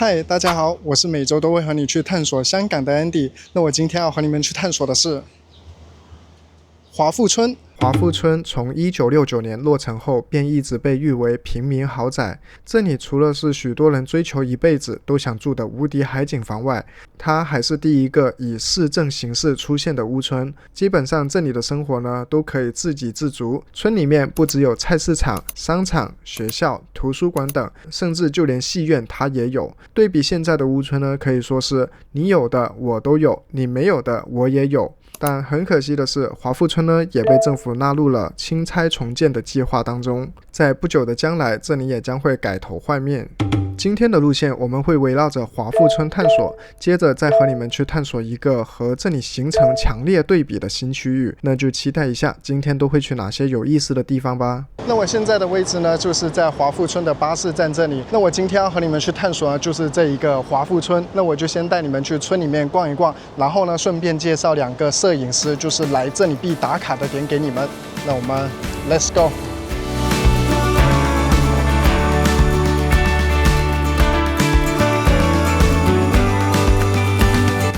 嗨，大家好，我是每周都会和你去探索香港的 Andy。那我今天要和你们去探索的是华富村。华富村从1969年落成后，便一直被誉为平民豪宅。这里除了是许多人追求一辈子都想住的无敌海景房外，它还是第一个以市政形式出现的屋村。基本上这里的生活呢，都可以自给自足。村里面不只有菜市场、商场、学校、图书馆等，甚至就连戏院它也有。对比现在的屋村呢，可以说是你有的我都有，你没有的我也有。但很可惜的是，华富村呢也被政府纳入了清拆重建的计划当中，在不久的将来，这里也将会改头换面。今天的路线我们会围绕着华富村探索，接着再和你们去探索一个和这里形成强烈对比的新区域，那就期待一下今天都会去哪些有意思的地方吧。那我现在的位置呢，就是在华富村的巴士站这里。那我今天要和你们去探索的就是这一个华富村。那我就先带你们去村里面逛一逛，然后呢，顺便介绍2个摄影师，就是来这里必打卡的点给你们。那我们 Let's go。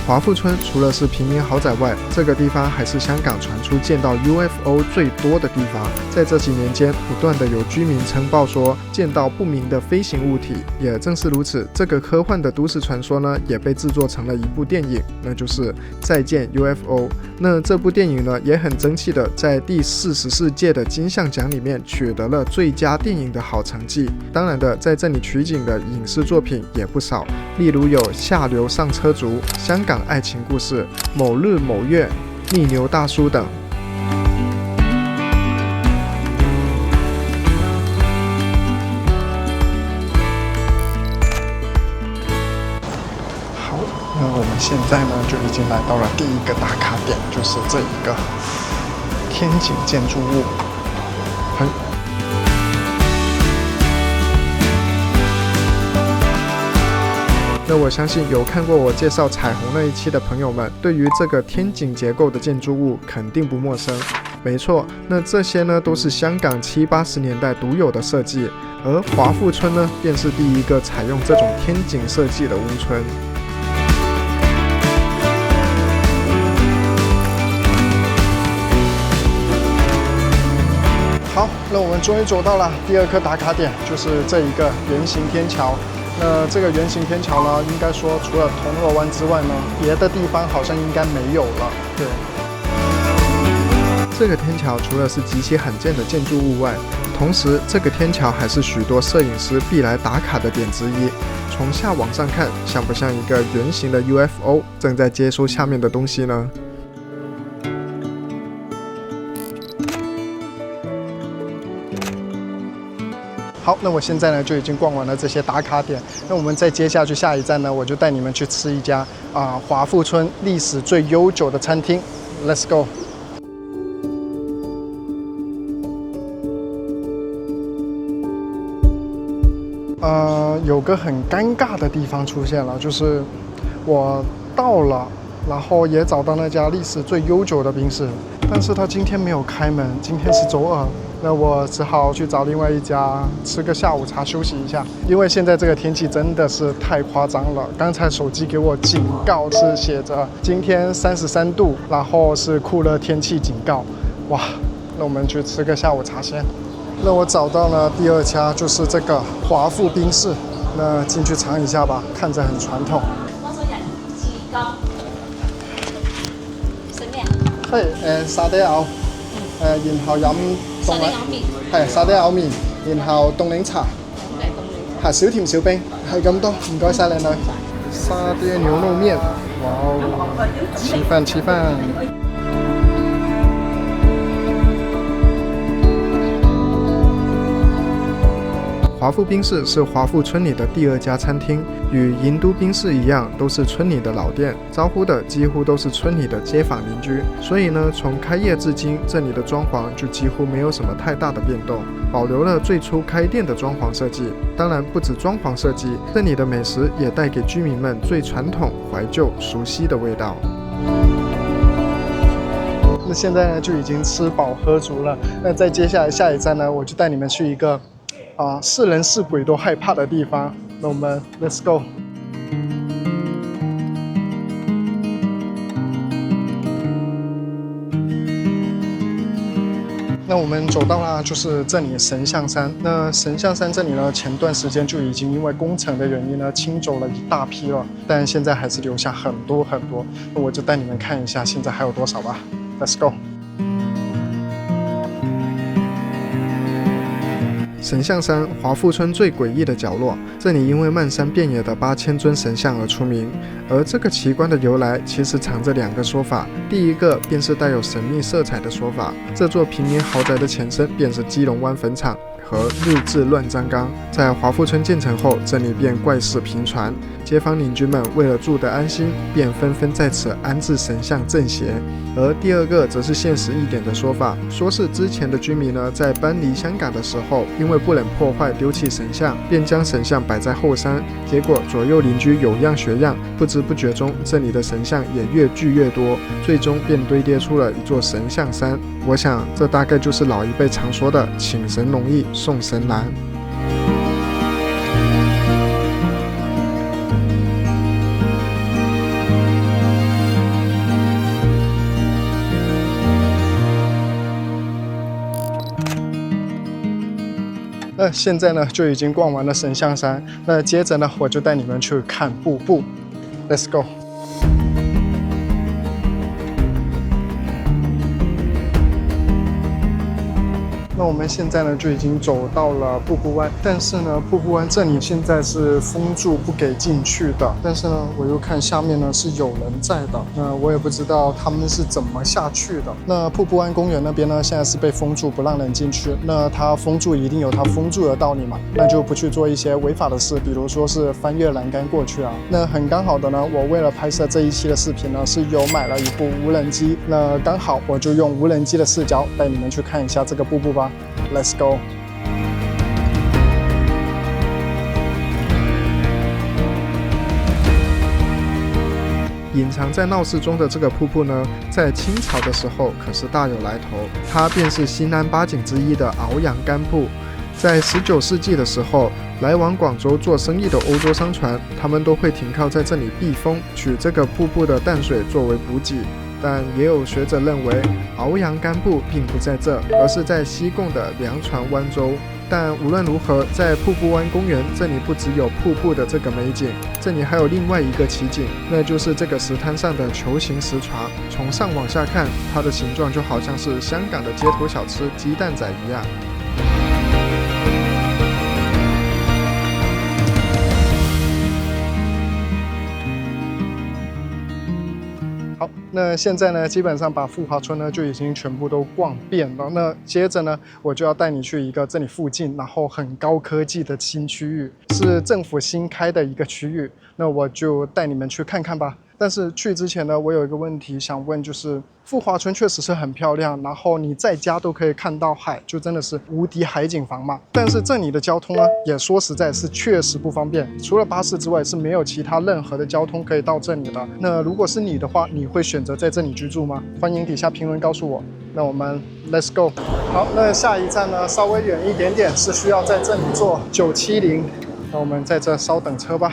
华富村除了是平民豪宅外，这个地方还是香港传出见到 UFO 最多的地方。在这几年间，不断的有居民称报说见到不明的飞行物体。也正是如此，这个科幻的都市传说呢，也被制作成了一部电影，那就是《再见 UFO》。那这部电影呢，也很争气的在第44届的金像奖里面取得了最佳电影的好成绩。当然的，在这里取景的影视作品也不少，例如有《下流上车族》、香港爱情故事、某日某月、逆流大叔等。好，那我们现在呢就已经来到了第一个打卡点，就是这一个天井建筑物。那我相信有看过我介绍彩虹那一期的朋友们，对于这个天井结构的建筑物肯定不陌生。没错，那这些呢都是香港70、80年代独有的设计，而华富村呢便是第一个采用这种天井设计的屋村。好，那我们终于走到了第2个打卡点，就是这一个圆形天桥。那这个圆形天桥呢，应该说除了铜锣湾之外呢，别的地方好像应该没有了。对，这个天桥除了是极其罕见的建筑物外，同时这个天桥还是许多摄影师必来打卡的点之一。从下往上看，像不像一个圆形的 UFO 正在接收下面的东西呢？好，那我现在呢就已经逛完了这些打卡点，那我们再接下去下一站呢，我就带你们去吃一家华富村历史最悠久的餐厅 ，Let's go。有个很尴尬的地方出现了，就是我到了，然后也找到那家历史最悠久的宾士，但是他今天没有开门，今天是周2。那我只好去找另外一家吃个下午茶休息一下，因为现在这个天气真的是太夸张了。刚才手机给我警告是写着今天33度，然后是酷热天气警告。哇，那我们去吃个下午茶先。那我找到了第2家，就是这个华富宾士。那进去尝一下吧，看着很传統。係沙爹牛，然後飲凍係沙爹牛麵，然後凍檸茶，係小甜小冰，係咁多，唔該晒靚女。沙爹牛肉麵，哇哦，吃飯。华富宾士是华富村里的第2家餐厅，与银都宾士一样，都是村里的老店，招呼的几乎都是村里的街坊邻居。所以呢，从开业至今，这里的装潢就几乎没有什么太大的变动，保留了最初开店的装潢设计。当然，不止装潢设计，这里的美食也带给居民们最传统、怀旧、熟悉的味道。那现在呢，就已经吃饱喝足了。那再接下来下一站呢，我就带你们去一个是人是鬼都害怕的地方。那我们 Let's go。那我们走到了就是这里神象山。那神象山这里呢，前段时间就已经因为工程的原因呢，清走了一大批了，但现在还是留下很多很多。那我就带你们看一下现在还有多少吧。Let's go。神象山，华富村最诡异的角落。这里因为漫山遍野的8000尊神像而出名。而这个奇观的由来，其实藏着2个说法。第一个便是带有神秘色彩的说法，这座平民豪宅的前身便是基隆湾坟场和日治乱葬岗。在华富村建成后，这里便怪事频传，街坊邻居们为了住得安心，便纷纷在此安置神像镇邪。而第二个则是现实一点的说法，说是之前的居民呢，在搬离香港的时候，因为不忍破坏丢弃神像，便将神像摆在后山，结果左右邻居有样学样，不知不觉中这里的神像也越聚越多，最终便堆叠出了一座神像山。我想这大概就是老一辈常说的请神容易送神难。那现在呢就已经逛完了神象山，那接着呢我就带你们去看瀑布 ，Let's go。那我们现在呢就已经走到了瀑布湾，但是呢瀑布湾这里现在是封住不给进去的，但是呢我又看下面呢是有人在的，那我也不知道他们是怎么下去的。那瀑布湾公园那边呢现在是被封住不让人进去，那它封住一定有它封住的道理嘛，那就不去做一些违法的事，比如说是翻越栏杆过去啊。那很刚好的呢，我为了拍摄这一期的视频呢是有买了一部无人机，那刚好我就用无人机的视角带你们去看一下这个瀑布吧。Let's go。隐藏在闹市中的这个瀑布呢，在清朝的时候可是大有来头，它便是西南8景之一的鳌阳干瀑。在19世纪的时候，来往广州做生意的欧洲商船，他们都会停靠在这里避风，取这个瀑布的淡水作为补给。但也有学者认为，鳌阳干瀑并不在这，而是在西贡的良船湾州。但无论如何，在瀑布湾公园这里不只有瀑布的这个美景，这里还有另外一个奇景，那就是这个石滩上的球形石床。从上往下看，它的形状就好像是香港的街头小吃鸡蛋仔一样。好，那现在呢，基本上把富华村呢就已经全部都逛遍了。那接着呢，我就要带你去一个这里附近，然后很高科技的新区域，是政府新开的一个区域。那我就带你们去看看吧。但是去之前呢，我有一个问题想问，就是富华村确实是很漂亮，然后你在家都可以看到海，就真的是无敌海景房嘛。但是这里的交通呢，也说实在是确实不方便，除了巴士之外是没有其他任何的交通可以到这里的。那如果是你的话，你会选择在这里居住吗？欢迎底下评论告诉我。那我们 Let's go。好，那下一站呢稍微远一点点，是需要在这里坐970。那我们在这稍等车吧。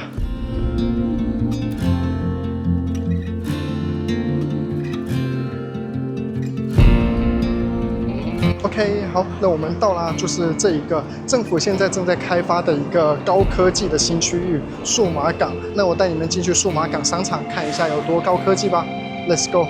OK， 好，那我们到了，就是这一个政府现在正在开发的一个高科技的新区域——数码港。那我带你们进去数码港商场看一下有多高科技吧。Let's go。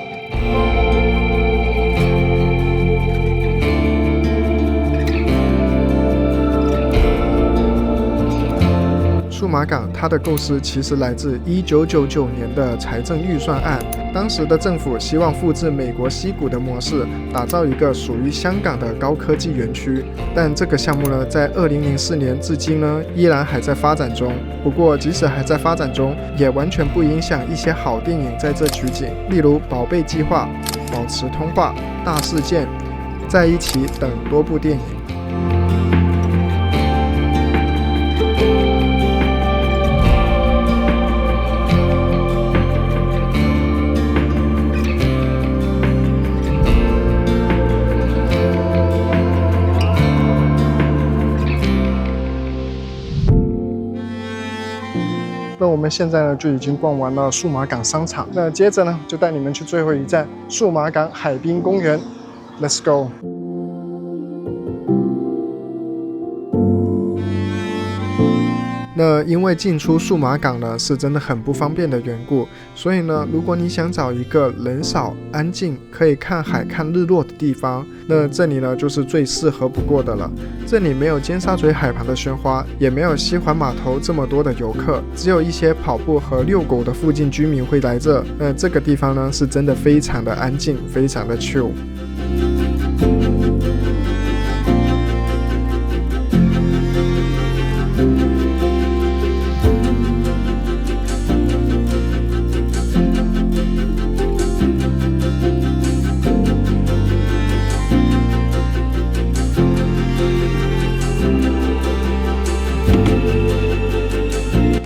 数码港它的构思其实来自1999年的财政预算案，当时的政府希望复制美国矽谷的模式，打造一个属于香港的高科技园区。但这个项目呢，在2004年至今呢，依然还在发展中。不过，即使还在发展中，也完全不影响一些好电影在这取景，例如《宝贝计划》、《保持通话》、《大事件》、《在一起》等多部电影。那我们现在呢就已经逛完了数码港商场，那接着呢就带你们去最后一站数码港海滨公园 ，Let's go。那因为进出数码港呢是真的很不方便的缘故，所以呢，如果你想找一个人少、安静，可以看海、看日落的地方，那这里呢就是最适合不过的了。这里没有尖沙咀海旁的喧哗，也没有西环码头这么多的游客，只有一些跑步和遛狗的附近居民会来这。那这个地方呢是真的非常的安静，非常的 chill。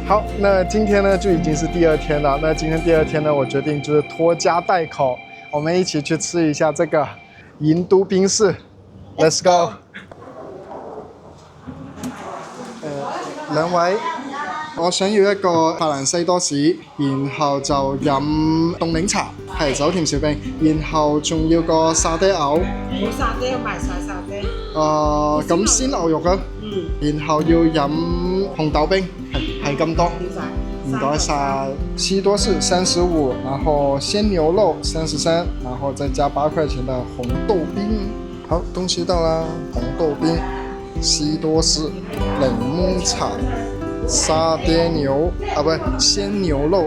好，那今天呢就已经是第2天了。那今天第2天呢，我决定就是拖家带口，我们一起去吃一下这个银都冰室。Let's go。兩位，我想要一個法蘭西多士，然後就飲凍檸茶，係酒甜小冰，然後仲要個沙爹牛。冇沙爹，賣晒沙爹。咁鮮牛肉啊。然後要飲紅豆冰，係咁多。唔該晒。西多士35，然後鮮牛肉33，然後再加8塊錢的紅豆冰。好，東西到啦，紅豆冰、西多士、檸檬茶、沙爹牛啊，不是鮮牛肉。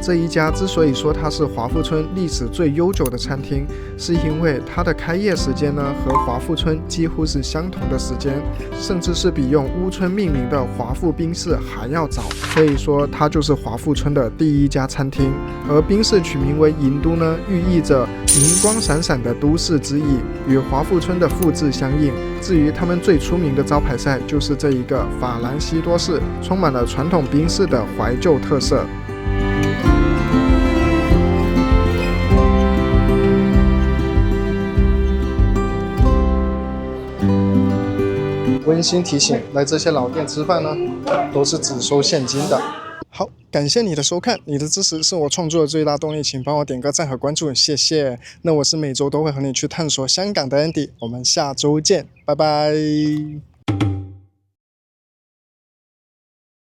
这一家之所以说它是华富村历史最悠久的餐厅，是因为它的开业时间呢和华富村几乎是相同的时间，甚至是比用乌村命名的华富冰室还要早，所以说它就是华富村的第1家餐厅。而冰室取名为银都呢，寓意着银光闪闪的都市之意，与华富村的复制相应。至于他们最出名的招牌菜，就是这一个法兰西多士，充满了传统冰室的怀旧特色。温馨提醒，来这些老店吃饭呢，都是只收现金的。好，感谢你的收看，你的支持是我创作的最大动力，请帮我点个赞和关注，谢谢。那我是每周都会和你去探索香港的 Andy， 我们下周见，拜拜。